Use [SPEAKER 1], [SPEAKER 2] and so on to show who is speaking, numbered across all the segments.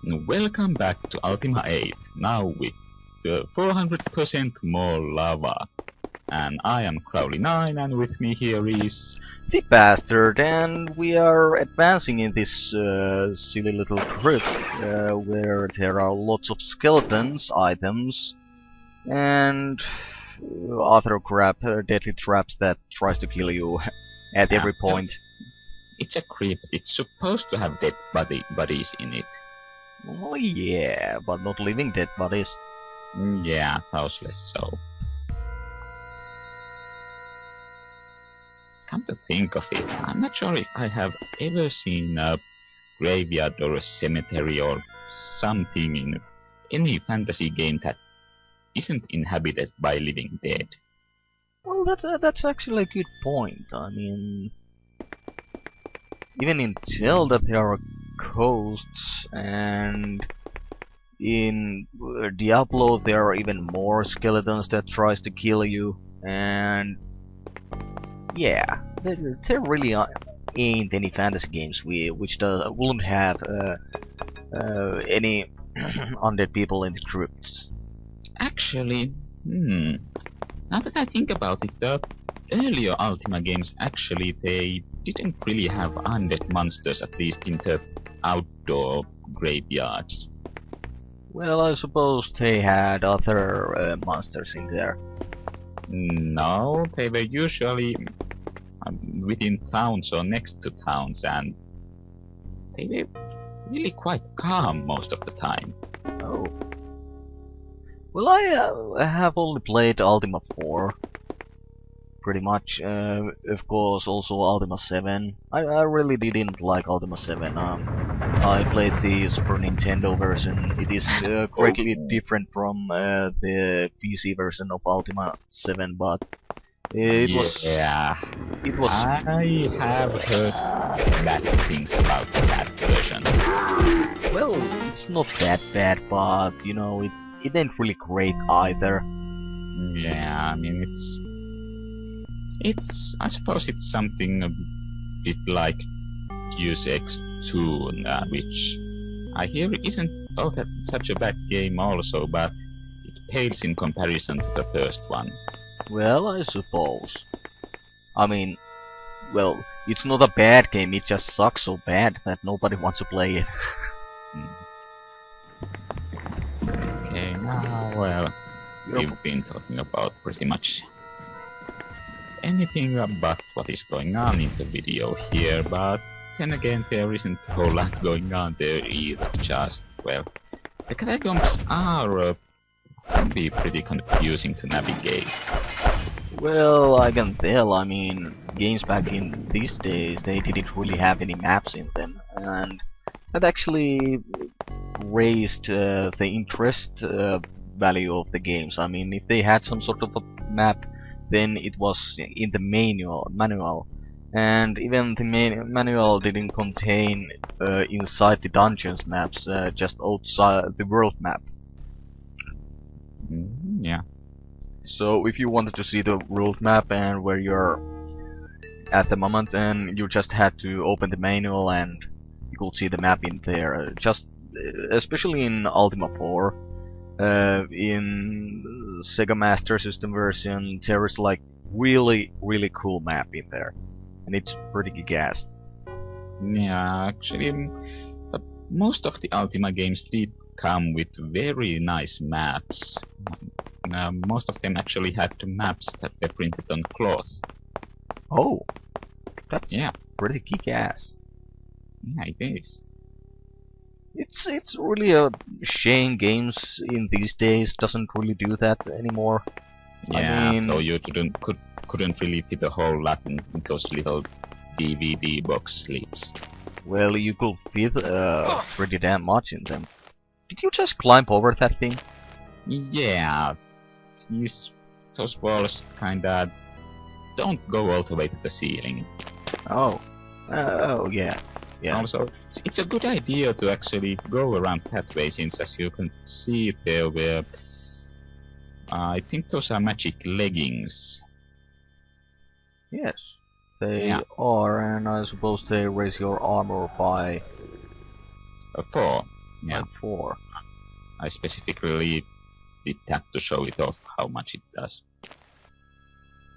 [SPEAKER 1] Welcome back to Ultima 8, now with 400% more lava. And I am Crowley9, and with me here is...
[SPEAKER 2] The Bastard, and we are advancing in this silly little crypt where there are lots of skeletons, items, and other crap, deadly traps that tries to kill you at every point.
[SPEAKER 1] It's a crypt, it's supposed to have dead bodies in it.
[SPEAKER 2] Oh yeah, but not living dead bodies.
[SPEAKER 1] Yeah, those less so. Come to think of it, I'm not sure if I have ever seen a graveyard or a cemetery or something in any fantasy game that isn't inhabited by living dead.
[SPEAKER 2] Well, that's actually a good point. I mean, even in Zelda there are ghosts, and in Diablo there are even more skeletons that tries to kill you, and yeah, there really ain't any fantasy games which wouldn't have any undead people in the crypts.
[SPEAKER 1] Actually, now that I think about it, the earlier Ultima games actually they didn't really have undead monsters, at least in the outdoor graveyards.
[SPEAKER 2] Well, I suppose they had other monsters in there.
[SPEAKER 1] No, they were usually within towns or next to towns, and they were really quite calm most of the time.
[SPEAKER 2] Oh. Well, I have only played Ultima 4. Pretty much. Of course, also Ultima 7. I really didn't like Ultima 7. I played the Super Nintendo version. It is greatly different from the PC version of Ultima 7, but it was.
[SPEAKER 1] I have heard bad things about that version.
[SPEAKER 2] Well, it's not that bad, but you know, it ain't really great either.
[SPEAKER 1] Yeah, I mean I suppose it's something a bit like Deus Ex 2, which I hear isn't all that such a bad game also, but it pales in comparison to the first one.
[SPEAKER 2] Well, I suppose. I mean, well, it's not a bad game, it just sucks so bad that nobody wants to play it.
[SPEAKER 1] Okay, now, well, we've been talking about pretty much anything but what is going on in the video here, but then again there isn't a whole lot going on there either, just, well, the catacombs can be pretty confusing to navigate.
[SPEAKER 2] Well, I can tell. I mean, games back in these days, they didn't really have any maps in them, and that actually raised the interest value of the games. I mean, if they had some sort of a map, then it was in the manual, and even the manual didn't contain inside the dungeons maps, just outside the world map.
[SPEAKER 1] Yeah.
[SPEAKER 2] So if you wanted to see the world map and where you're at the moment, and you just had to open the manual and you could see the map in there. Just especially in Ultima 4, in Sega Master System version, there is like really cool map in there, and it's pretty kick-ass.
[SPEAKER 1] Yeah, actually, most of the Ultima games did come with very nice maps. Most of them actually had the maps that were printed on cloth.
[SPEAKER 2] Oh, that's
[SPEAKER 1] yeah,
[SPEAKER 2] pretty kick-ass.
[SPEAKER 1] Yeah, it is.
[SPEAKER 2] It's really a shame games in these days doesn't really do that anymore.
[SPEAKER 1] Yeah,
[SPEAKER 2] I mean,
[SPEAKER 1] so you couldn't really fit a whole lot in those little DVD box sleeves.
[SPEAKER 2] Well, you could fit pretty damn much in them. Did you just climb over that thing?
[SPEAKER 1] Yeah, those walls kinda don't go all the way to the ceiling.
[SPEAKER 2] Oh, yeah. Yeah.
[SPEAKER 1] Also, it's a good idea to actually go around that way, since as you can see there were, I think those are magic leggings.
[SPEAKER 2] Yes, they are, and I suppose they raise your armor by
[SPEAKER 1] 4. Yeah.
[SPEAKER 2] Like 4.
[SPEAKER 1] I specifically did that to show it off how much it does.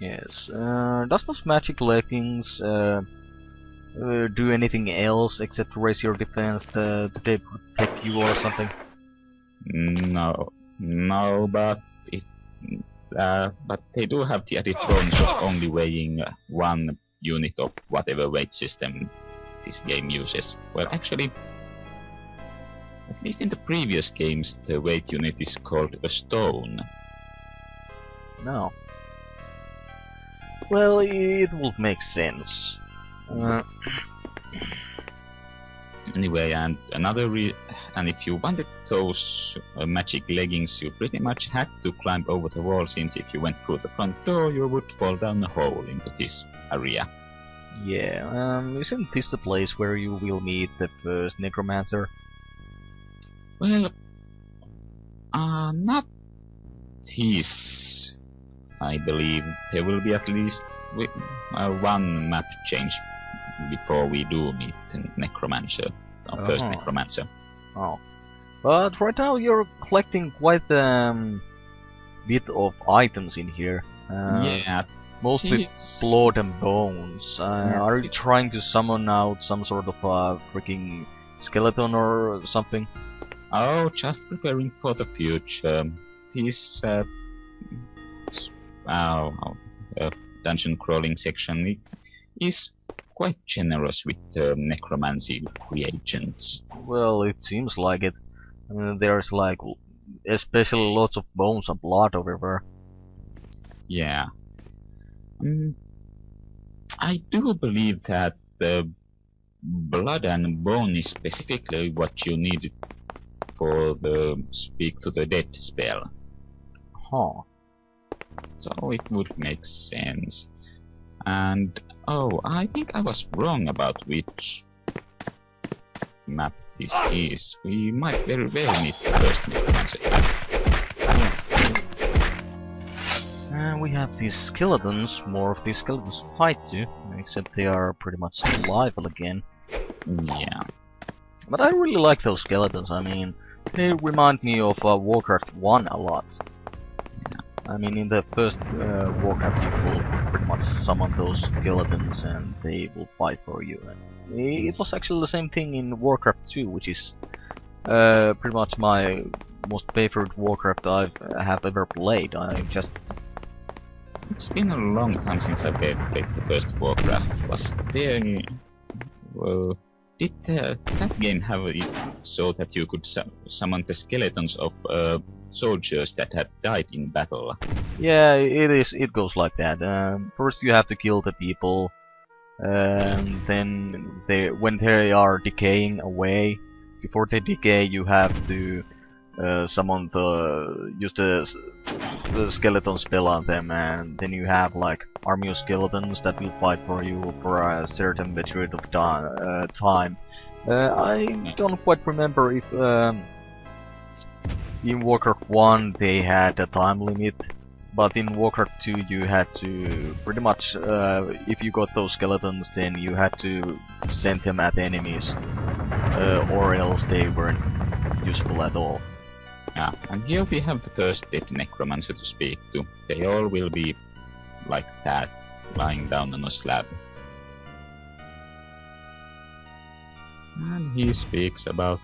[SPEAKER 2] Yes. Does those magic leggings do anything else except raise your defense? Do they protect you or something?
[SPEAKER 1] No, but they do have the added bonus of only weighing 1 unit of whatever weight system this game uses. Well, actually, at least in the previous games, the weight unit is called a stone.
[SPEAKER 2] No. Well, it would make sense.
[SPEAKER 1] Anyway, and and if you wanted those magic leggings, you pretty much had to climb over the wall, since if you went through the front door, you would fall down a hole into this area.
[SPEAKER 2] Yeah, isn't this the place where you will meet the first necromancer?
[SPEAKER 1] Well, not this. I believe there will be at least one map change before we do meet Necromancer, our first Necromancer.
[SPEAKER 2] Oh. But right now you're collecting quite bit of items in here.
[SPEAKER 1] Yeah.
[SPEAKER 2] Mostly blood and bones. Are you trying to summon out some sort of freaking skeleton or something?
[SPEAKER 1] Oh, just preparing for the future. This dungeon crawling section is quite generous with necromancy reagents.
[SPEAKER 2] Well, it seems like it. There's like especially lots of bones and blood everywhere.
[SPEAKER 1] Yeah. I do believe that the blood and bone is specifically what you need for the Speak to the Dead spell.
[SPEAKER 2] Huh.
[SPEAKER 1] So it would make sense. And oh, I think I was wrong about which map this is. We might very well meet the first necromancer here.
[SPEAKER 2] We have these skeletons, more of these skeletons fight too, except they are pretty much alive again.
[SPEAKER 1] Yeah.
[SPEAKER 2] But I really like those skeletons. I mean, they remind me of Warcraft 1 a lot.
[SPEAKER 1] Yeah.
[SPEAKER 2] I mean, in the first Warcraft you will pretty much summon those skeletons and they will fight for you. And it was actually the same thing in Warcraft 2, which is pretty much my most favorite Warcraft I have ever played.
[SPEAKER 1] It's been a long time since I played the first Warcraft. Was there any... did that game have it so that you could summon the skeletons of soldiers that had died in battle?
[SPEAKER 2] Yeah, it is. It goes like that. First you have to kill the people, and then when they are decaying away, before they decay, you have to summon use the skeleton spell on them, and then you have like army of skeletons that will fight for you for a certain period of time. I don't quite remember if in Warcraft 1 they had a time limit, but in Warcraft 2 you had to pretty much, if you got those skeletons, then you had to send them at enemies, or else they weren't useful at all.
[SPEAKER 1] Yeah, and here we have the first dead necromancer to speak to. They all will be like that, lying down on a slab. And he speaks about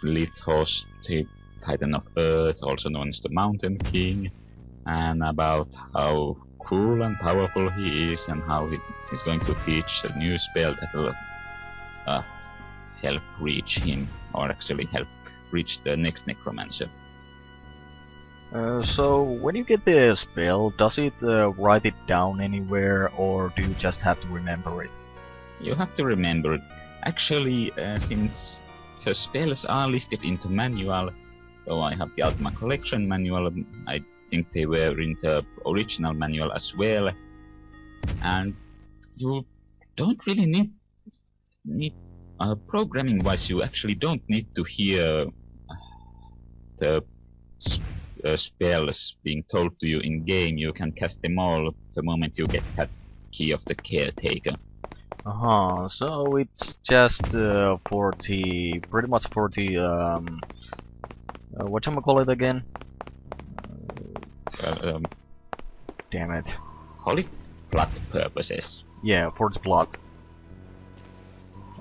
[SPEAKER 1] Lithos, the Titan of Earth, also known as the Mountain King, and about how cool and powerful he is, and how he's going to teach a new spell that will help reach him, or actually help reach the next necromancer.
[SPEAKER 2] So when you get the spell, does it write it down anywhere, or do you just have to remember it?
[SPEAKER 1] You have to remember it. Actually, since the spells are listed into manual, so I have the Ultima Collection manual, I think they were in the original manual as well, and you don't really need programming wise, you actually don't need to hear the spells being told to you in game. You can cast them all the moment you get that key of the caretaker.
[SPEAKER 2] So it's just pretty much for the whatchamacallit again?
[SPEAKER 1] Uh, um,
[SPEAKER 2] Damn it.
[SPEAKER 1] Holy plot purposes.
[SPEAKER 2] Yeah, for the plot.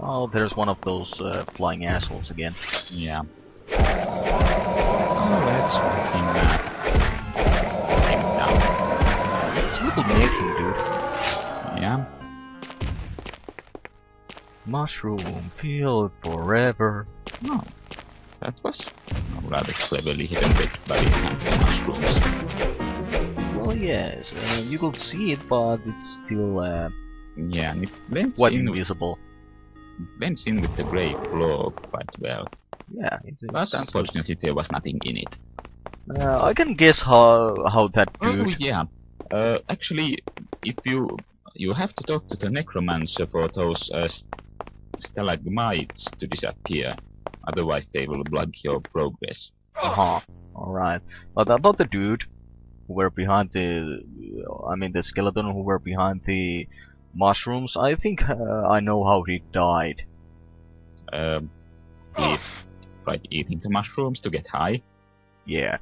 [SPEAKER 2] Oh, there's one of those flying assholes again.
[SPEAKER 1] Yeah. Oh, let's fucking take him down.
[SPEAKER 2] It's a little making, dude.
[SPEAKER 1] Yeah.
[SPEAKER 2] Mushroom field forever.
[SPEAKER 1] Oh, that was a rather cleverly hidden bit by the mushrooms.
[SPEAKER 2] Well, yes, you could see it, but it's still
[SPEAKER 1] Yeah, and it blends
[SPEAKER 2] quite
[SPEAKER 1] in,
[SPEAKER 2] invisible.
[SPEAKER 1] with the grey floor quite well.
[SPEAKER 2] Yeah,
[SPEAKER 1] But unfortunately there was nothing in it.
[SPEAKER 2] I can guess how that
[SPEAKER 1] Oh
[SPEAKER 2] dude.
[SPEAKER 1] yeah. Actually, if you have to talk to the necromancer for those stalagmites to disappear, otherwise they will block your progress.
[SPEAKER 2] Alright. But about the dude who were behind the skeleton who were behind the mushrooms, I think I know how he died.
[SPEAKER 1] He tried eating the mushrooms to get high.
[SPEAKER 2] Yeah.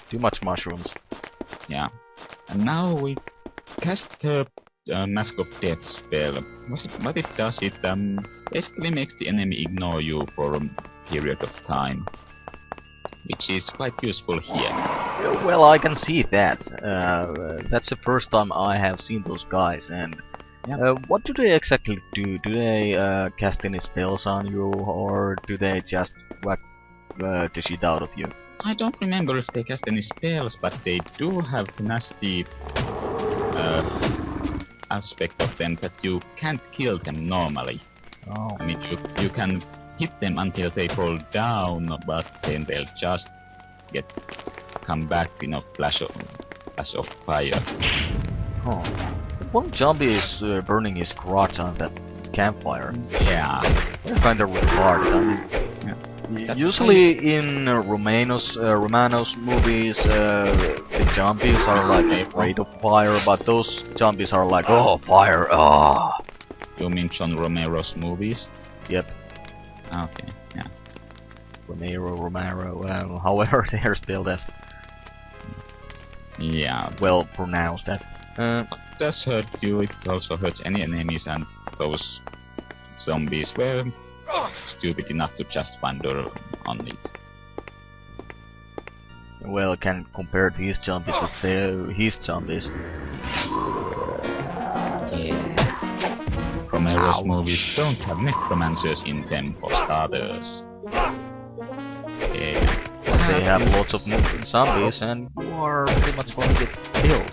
[SPEAKER 2] Too much mushrooms.
[SPEAKER 1] Yeah. And now we cast the Mask of Death spell. What it does, it basically makes the enemy ignore you for a period of time, which is quite useful here.
[SPEAKER 2] Well, I can see that. That's the first time I have seen those guys, and what do they exactly do? Do they cast any spells on you, or do they just whack the shit out of you?
[SPEAKER 1] I don't remember if they cast any spells, but they do have the nasty aspect of them that you can't kill them normally.
[SPEAKER 2] Oh.
[SPEAKER 1] I mean, you can hit them until they fall down, but then they'll just come back in a flash of fire.
[SPEAKER 2] Oh. One zombie is burning his crotch on that campfire.
[SPEAKER 1] Yeah.
[SPEAKER 2] They're kinda retarded. I mean, usually in Romanos movies, the zombies are like afraid of fire, but those zombies are like, oh, fire, oh.
[SPEAKER 1] You mean John Romero's movies?
[SPEAKER 2] Yep.
[SPEAKER 1] Okay, yeah.
[SPEAKER 2] Romero, however they are spelled as.
[SPEAKER 1] Yeah.
[SPEAKER 2] Well pronounced that.
[SPEAKER 1] It does hurt you, it also hurts any enemies, and those zombies were stupid enough to just wander on it.
[SPEAKER 2] Well, can compare these zombies with his zombies.
[SPEAKER 1] Yeah. Romero's movies don't have necromancers in them for starters. Yeah.
[SPEAKER 2] But they have lots of zombies, and you are pretty much going to get killed.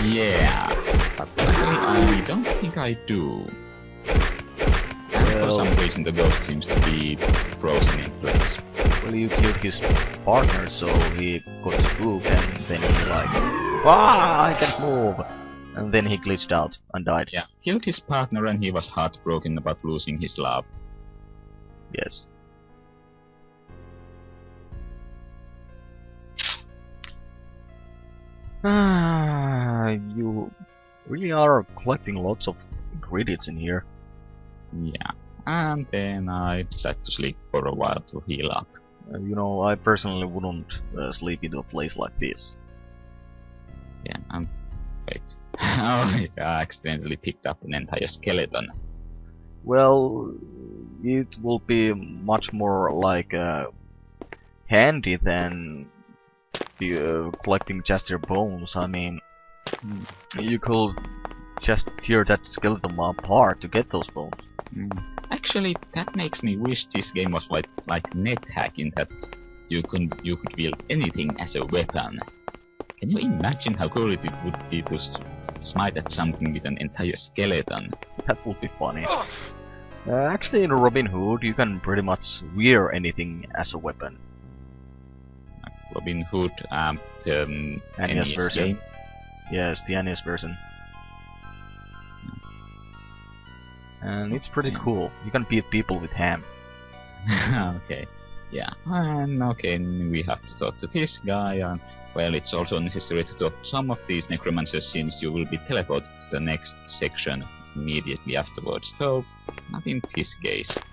[SPEAKER 1] Yeah. But I don't think I do. For some reason the ghost seems to be frozen in place.
[SPEAKER 2] Well, you killed his partner, so he got spooked, and then he like, I can't move! And then he glitched out and died.
[SPEAKER 1] Yeah, killed his partner and he was heartbroken about losing his love.
[SPEAKER 2] Yes. You really are collecting lots of ingredients in here.
[SPEAKER 1] Yeah. And then I decided to sleep for a while to heal up.
[SPEAKER 2] You know, I personally wouldn't sleep in a place like this.
[SPEAKER 1] Yeah, wait. I accidentally picked up an entire skeleton.
[SPEAKER 2] Well, it will be much more like handy than collecting just your bones. I mean, you could just tear that skeleton apart to get those bones.
[SPEAKER 1] Actually, that makes me wish this game was like NetHack in that you could wield anything as a weapon. Can you imagine how cool it would be to smite at something with an entire skeleton?
[SPEAKER 2] That would be funny. Actually, in Robin Hood, you can pretty much wear anything as a weapon.
[SPEAKER 1] Robin Hood, the
[SPEAKER 2] NES version.
[SPEAKER 1] game?
[SPEAKER 2] Yes, the NES version. And it's pretty cool. You can beat people with ham.
[SPEAKER 1] Okay. Yeah. And okay, we have to talk to this guy, and well, it's also necessary to talk to some of these necromancers since you will be teleported to the next section immediately afterwards, though not in this case.